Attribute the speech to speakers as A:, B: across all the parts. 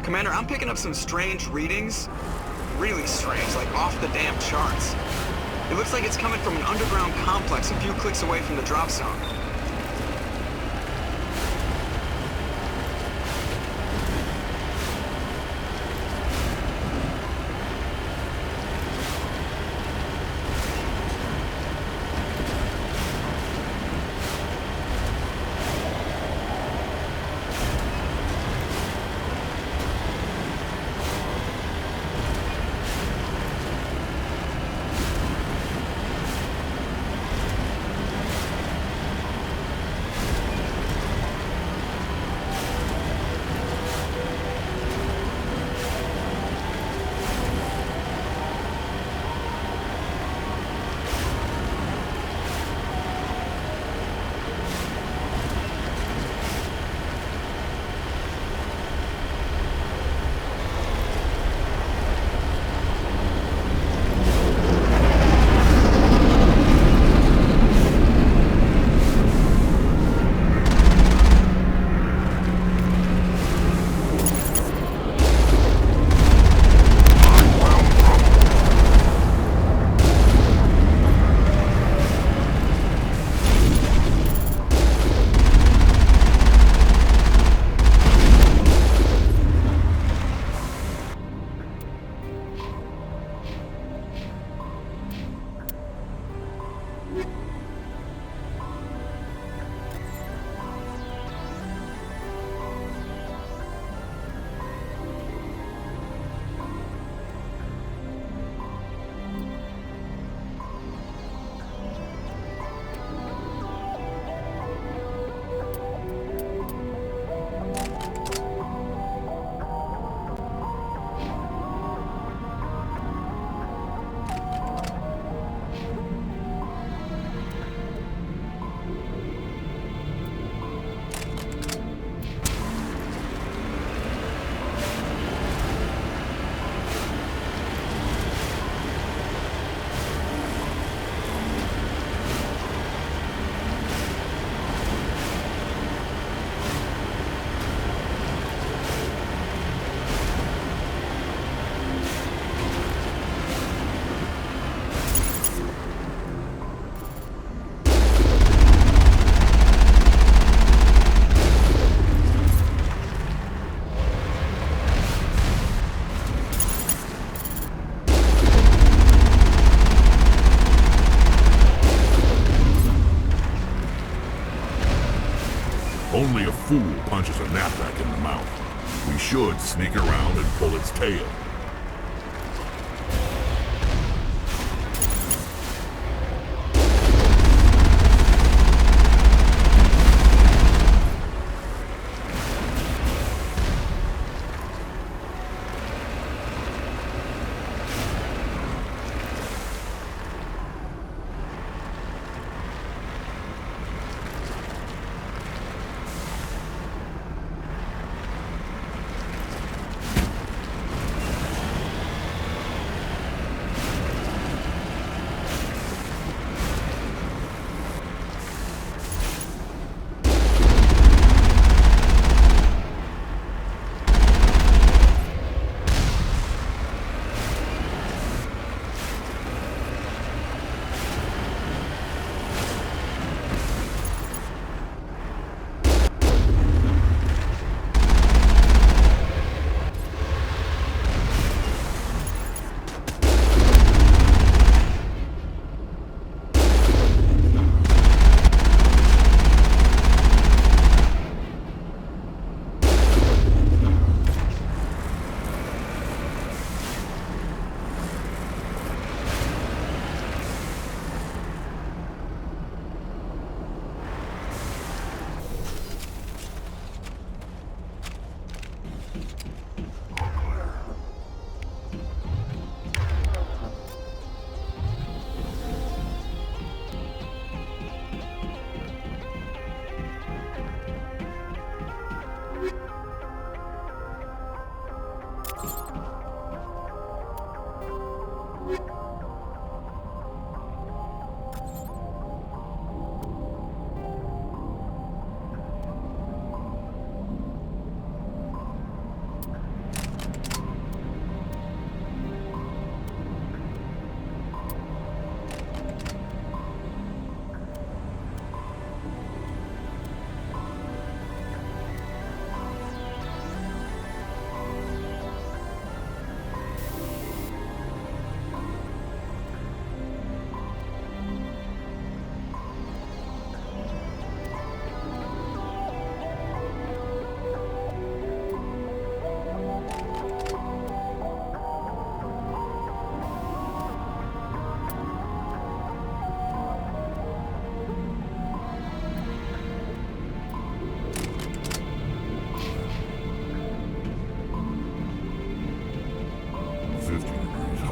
A: Commander, I'm picking up some strange readings. Really strange, like off the damn charts. It looks like it's coming from an underground complex a few clicks away from the drop zone.
B: Only a fool punches a knapsack in the mouth. We should sneak around and pull its tail.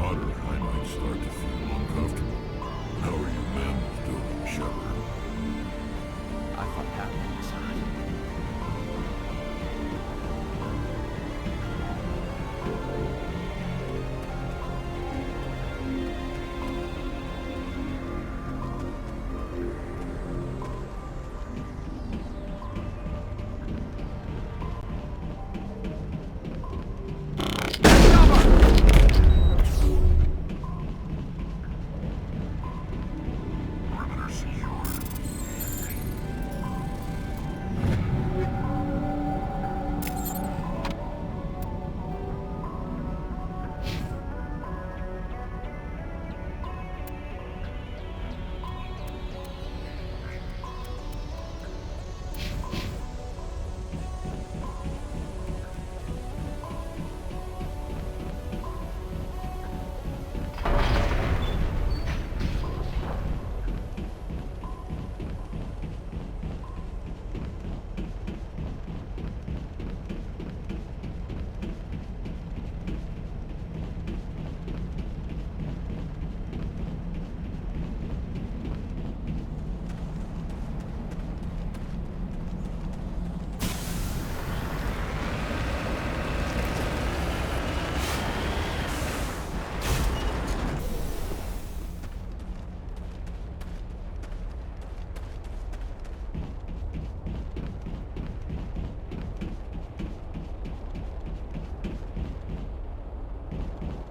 B: hotter, I might start to feel uncomfortable. How are you men doing, Shepard?
C: I thought Paragon was hot.
B: Perimeter secured.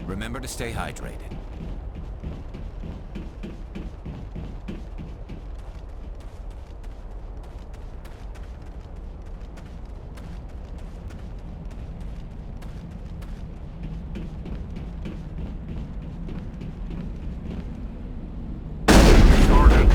C: Remember to stay hydrated.
B: Target.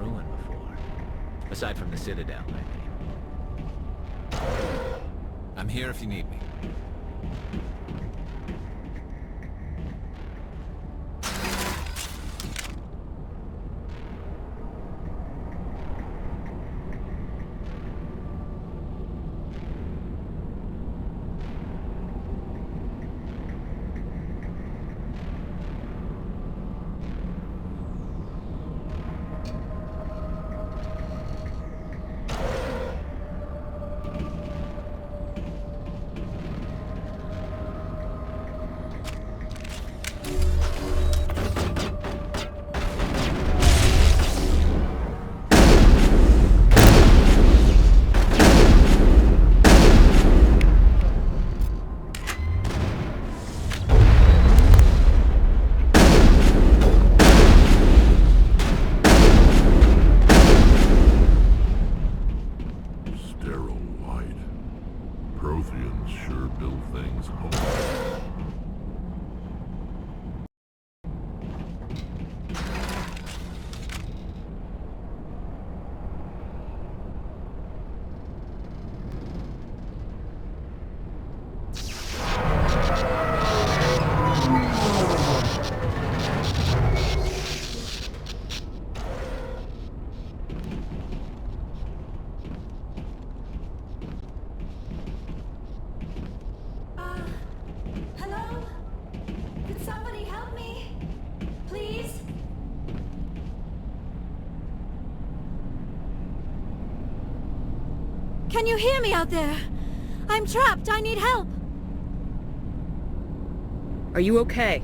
C: ruin before. Aside from the Citadel, I mean. I'm here if you need me.
D: Hello? Could somebody help me? Please? Can you hear me out there? I'm trapped. I need help.
E: Are you okay?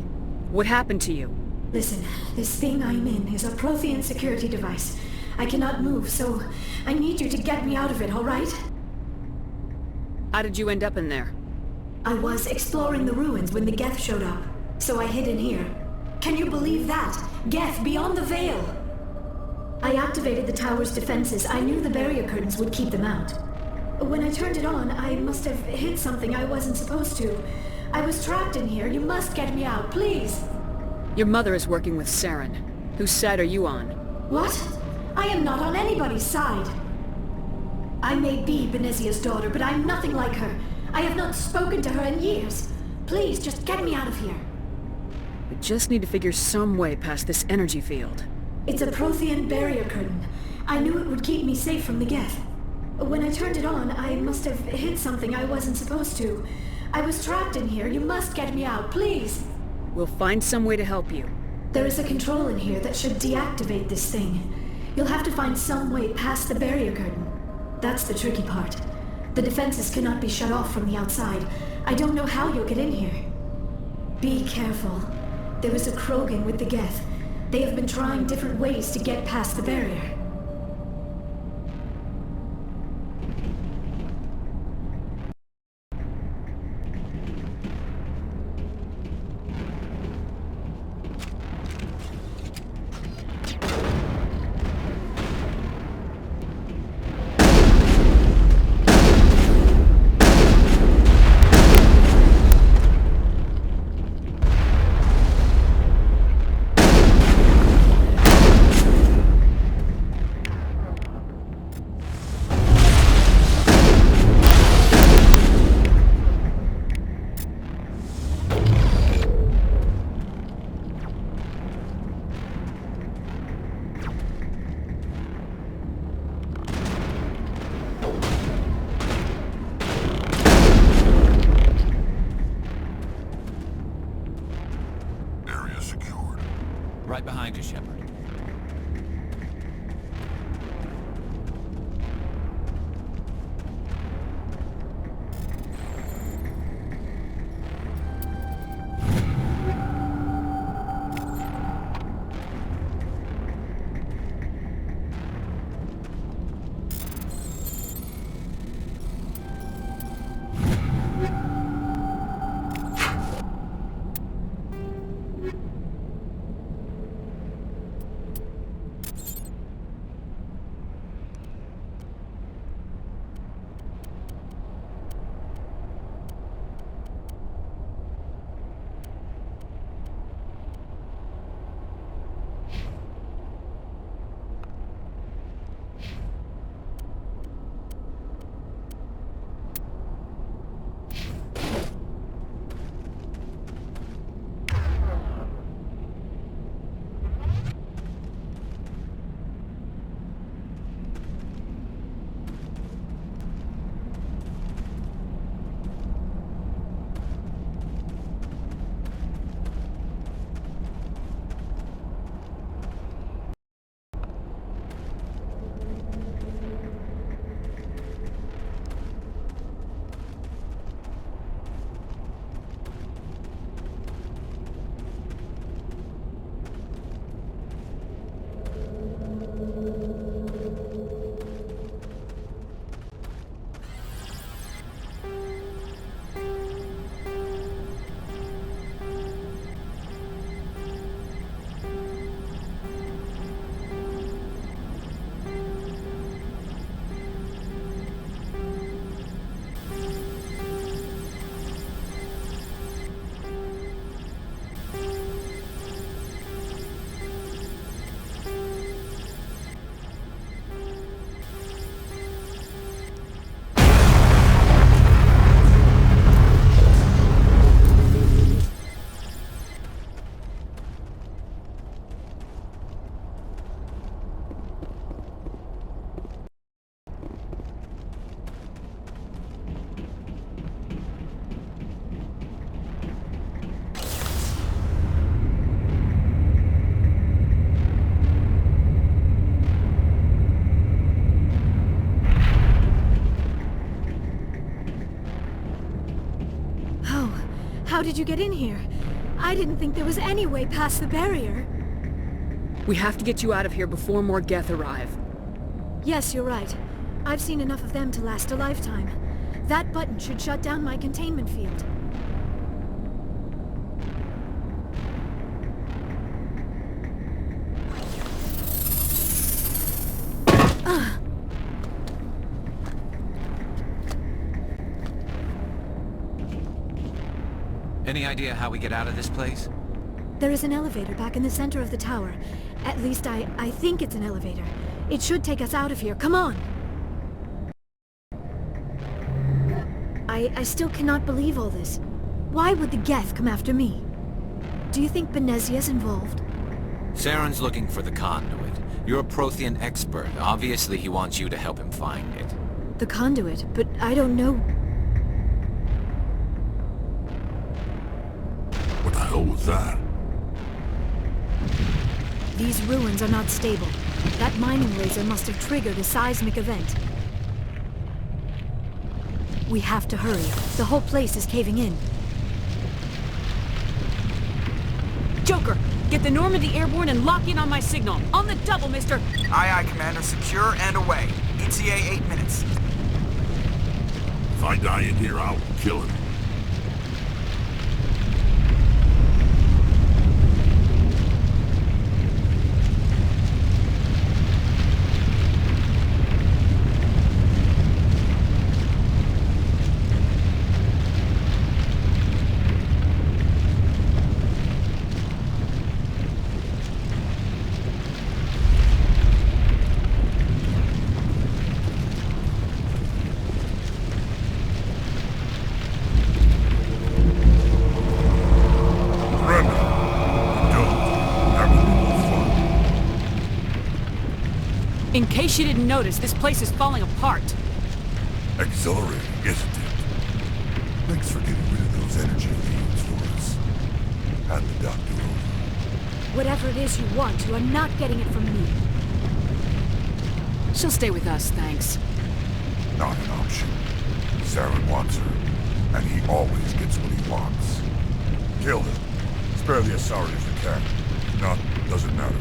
E: What happened to you?
D: Listen, this thing I'm in is a Prothean security device. I cannot move, so I need you to get me out of it, all right?
E: How did you end up in there?
D: I was exploring the ruins when the Geth showed up, so I hid in here. Can you believe that? Geth beyond the veil! I activated the tower's defenses. I knew the barrier curtains would keep them out. When I turned it on, I must have hit something I wasn't supposed to. I was trapped in here. You must get me out, please!
E: Your mother is working with Saren. Whose side are you on?
D: What? I am not on anybody's side. I may be Benezia's daughter, but I'm nothing like her. I have not spoken to her in years. Please, just get me out of here.
E: We just need to figure some way past this energy field.
D: It's a Prothean barrier curtain. I knew it would keep me safe from the Geth. When I turned it on, I must have hit something I wasn't supposed to. I was trapped in here. You must get me out, please.
E: We'll find some way to help you.
D: There is a control in here that should deactivate this thing. You'll have to find some way past the barrier curtain. That's the tricky part. The defenses cannot be shut off from the outside. I don't know how you'll get in here. Be careful. There is a Krogan with the Geth. They have been trying different ways to get past the barrier. How did you get in here? I didn't think there was any way past the barrier.
E: We have to get you out of here before more Geth arrive.
D: Yes, you're right. I've seen enough of them to last a lifetime. That button should shut down my containment field.
C: Any idea how we get out of this place?
D: There is an elevator back in the center of the tower. At least I think it's an elevator. It should take us out of here. Come on! I still cannot believe all this. Why would the Geth come after me? Do you think Benezia's involved?
C: Saren's looking for the conduit. You're a Prothean expert. Obviously he wants you to help him find it.
D: The conduit? But I don't know...
B: What the hell was that?
D: These ruins are not stable. That mining laser must have triggered a seismic event. We have to hurry. The whole place is caving in.
E: Joker, get the Normandy airborne and lock in on my signal. On the double, mister!
A: Aye, aye, Commander. Secure and away. ETA 8 minutes.
B: If I die in here, I'll kill him.
E: In case you didn't notice, this place is falling apart.
B: Exhilarating, isn't it? Thanks for getting rid of those energy fields for us. Hand the doctor over.
D: Whatever it is you want, you are not getting it from me.
E: She'll stay with us, thanks.
B: Not an option. Saren wants her, and he always gets what he wants. Kill him. Spare the Asari if you can. If not, doesn't matter.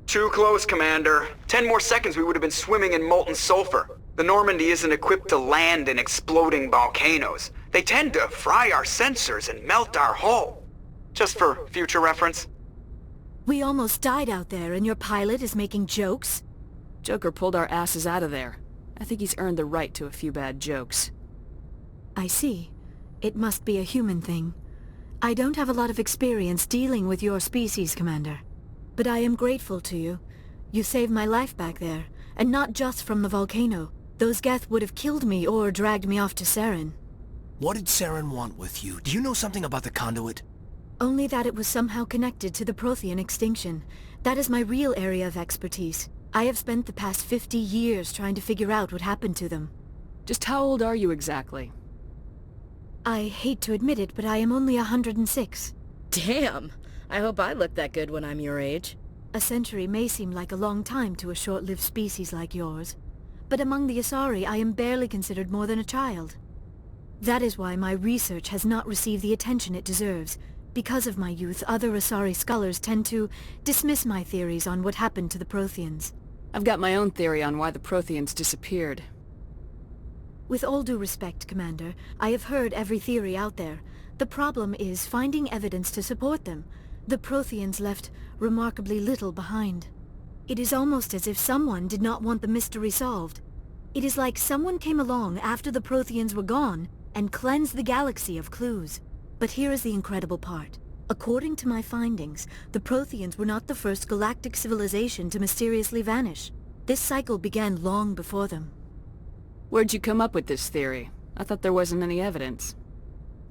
A: Too close, Commander. 10 more seconds we would have been swimming in molten sulfur. The Normandy isn't equipped to land in exploding volcanoes. They tend to fry our sensors and melt our hull. Just for future reference.
D: We almost died out there and your pilot is making jokes?
E: Joker pulled our asses out of there. I think he's earned the right to a few bad jokes.
D: I see. It must be a human thing. I don't have a lot of experience dealing with your species, Commander. But I am grateful to you. You saved my life back there, and not just from the volcano. Those Geth would have killed me or dragged me off to Saren.
F: What did Saren want with you? Do you know something about the conduit?
D: Only that it was somehow connected to the Prothean extinction. That is my real area of expertise. I have spent the past 50 years trying to figure out what happened to them.
E: Just how old are you exactly?
D: I hate to admit it, but I am only 106.
G: Damn! I hope I look that good when I'm your age.
D: A century may seem like a long time to a short-lived species like yours. But among the Asari, I am barely considered more than a child. That is why my research has not received the attention it deserves. Because of my youth, other Asari scholars tend to dismiss my theories on what happened to the Protheans.
E: I've got my own theory on why the Protheans disappeared.
D: With all due respect, Commander, I have heard every theory out there. The problem is finding evidence to support them. The Protheans left remarkably little behind. It is almost as if someone did not want the mystery solved. It is like someone came along after the Protheans were gone and cleansed the galaxy of clues. But here is the incredible part. According to my findings, the Protheans were not the first galactic civilization to mysteriously vanish. This cycle began long before them.
E: Where'd you come up with this theory? I thought there wasn't any evidence.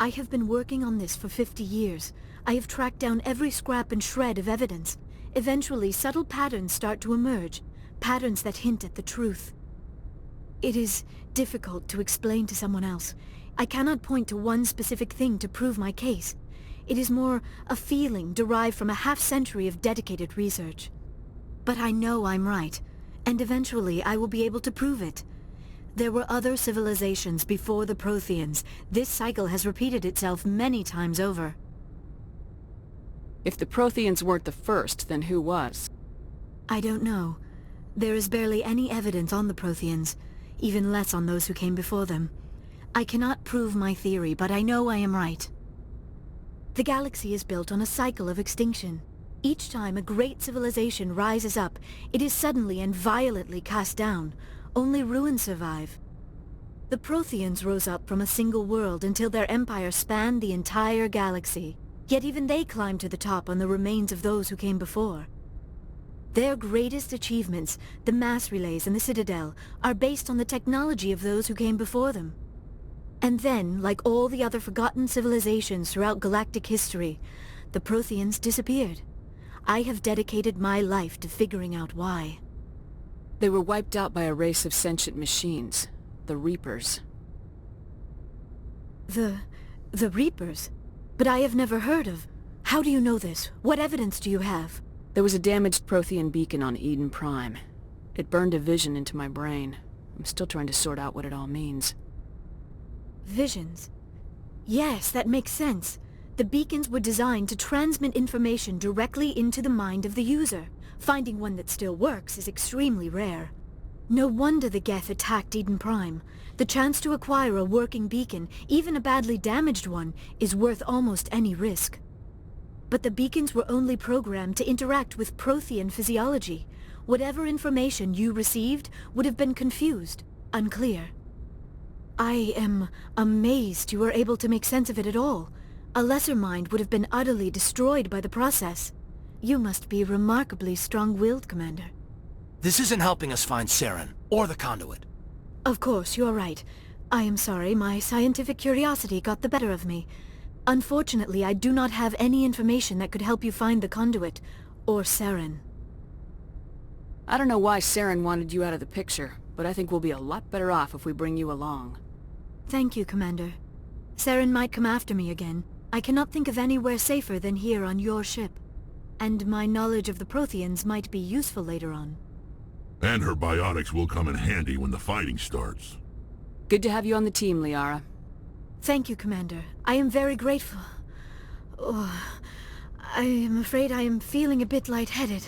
D: I have been working on this for 50 years. I have tracked down every scrap and shred of evidence. Eventually, subtle patterns start to emerge, patterns that hint at the truth. It is difficult to explain to someone else. I cannot point to one specific thing to prove my case. It is more a feeling derived from a half-century of dedicated research. But I know I'm right, and eventually I will be able to prove it. There were other civilizations before the Protheans. This cycle has repeated itself many times over.
E: If the Protheans weren't the first, then who was?
D: I don't know. There is barely any evidence on the Protheans, even less on those who came before them. I cannot prove my theory, but I know I am right. The galaxy is built on a cycle of extinction. Each time a great civilization rises up, it is suddenly and violently cast down. Only ruins survive. The Protheans rose up from a single world until their empire spanned the entire galaxy. Yet even they climbed to the top on the remains of those who came before. Their greatest achievements, the mass relays and the Citadel, are based on the technology of those who came before them. And then, like all the other forgotten civilizations throughout galactic history, the Protheans disappeared. I have dedicated my life to figuring out why.
E: They were wiped out by a race of sentient machines, the Reapers.
D: The Reapers? But I have never heard of... How do you know this? What evidence do you have?
E: There was a damaged Prothean beacon on M.E.U.I.T.M. It burned a vision into my brain. I'm still trying to sort out what it all means.
D: Visions? Yes, that makes sense. The beacons were designed to transmit information directly into the mind of the user. Finding one that still works is extremely rare. No wonder the Geth attacked Eden Prime. The chance to acquire a working beacon, even a badly damaged one, is worth almost any risk. But the beacons were only programmed to interact with Prothean physiology. Whatever information you received would have been confused, unclear. I am amazed you were able to make sense of it at all. A lesser mind would have been utterly destroyed by the process. You must be remarkably strong-willed, Commander.
F: This isn't helping us find Saren, or the conduit.
D: Of course, you're right. I am sorry, my scientific curiosity got the better of me. Unfortunately, I do not have any information that could help you find the conduit, or Saren.
E: I don't know why Saren wanted you out of the picture, but I think we'll be a lot better off if we bring you along.
D: Thank you, Commander. Saren might come after me again. I cannot think of anywhere safer than here on your ship. And my knowledge of the Protheans might be useful later on.
B: And her biotics will come in handy when the fighting starts.
E: Good to have you on the team, Liara.
D: Thank you, Commander. I am very grateful. Oh, I am afraid I am feeling a bit lightheaded.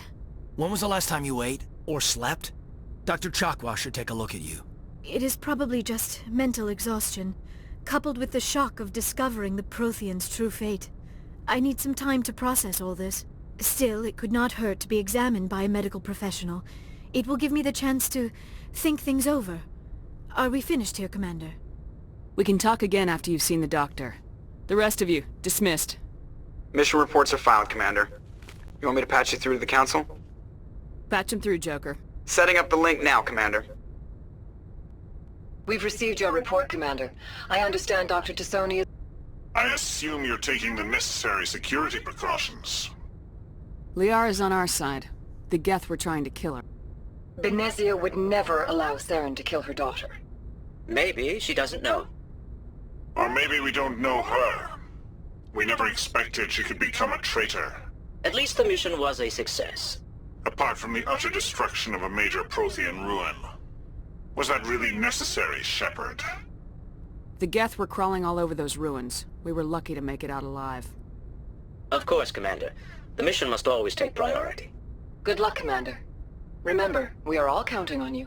F: When was the last time you ate, or slept? Dr. Chakwa should take a look at you.
D: It is probably just mental exhaustion, coupled with the shock of discovering the Protheans' true fate. I need some time to process all this. Still, it could not hurt to be examined by a medical professional. It will give me the chance to think things over. Are we finished here, Commander?
E: We can talk again after you've seen the doctor. The rest of you, dismissed.
A: Mission reports are filed, Commander. You want me to patch you through to the Council?
E: Patch him through, Joker.
A: Setting up the link now, Commander.
H: We've received your report, Commander. I understand Dr. Tassoni is...
I: I assume you're taking the necessary security precautions.
E: Liara's on our side. The Geth were trying to kill her.
H: Benezia would never allow Saren to kill her daughter.
J: Maybe she doesn't know.
I: Or maybe we don't know her. We never expected she could become a traitor.
J: At least the mission was a success.
I: Apart from the utter destruction of a major Prothean ruin. Was that really necessary, Shepard?
E: The Geth were crawling all over those ruins. We were lucky to make it out alive.
J: Of course, Commander. The mission must always take priority.
H: Good luck, Commander. Remember, we are all counting on you.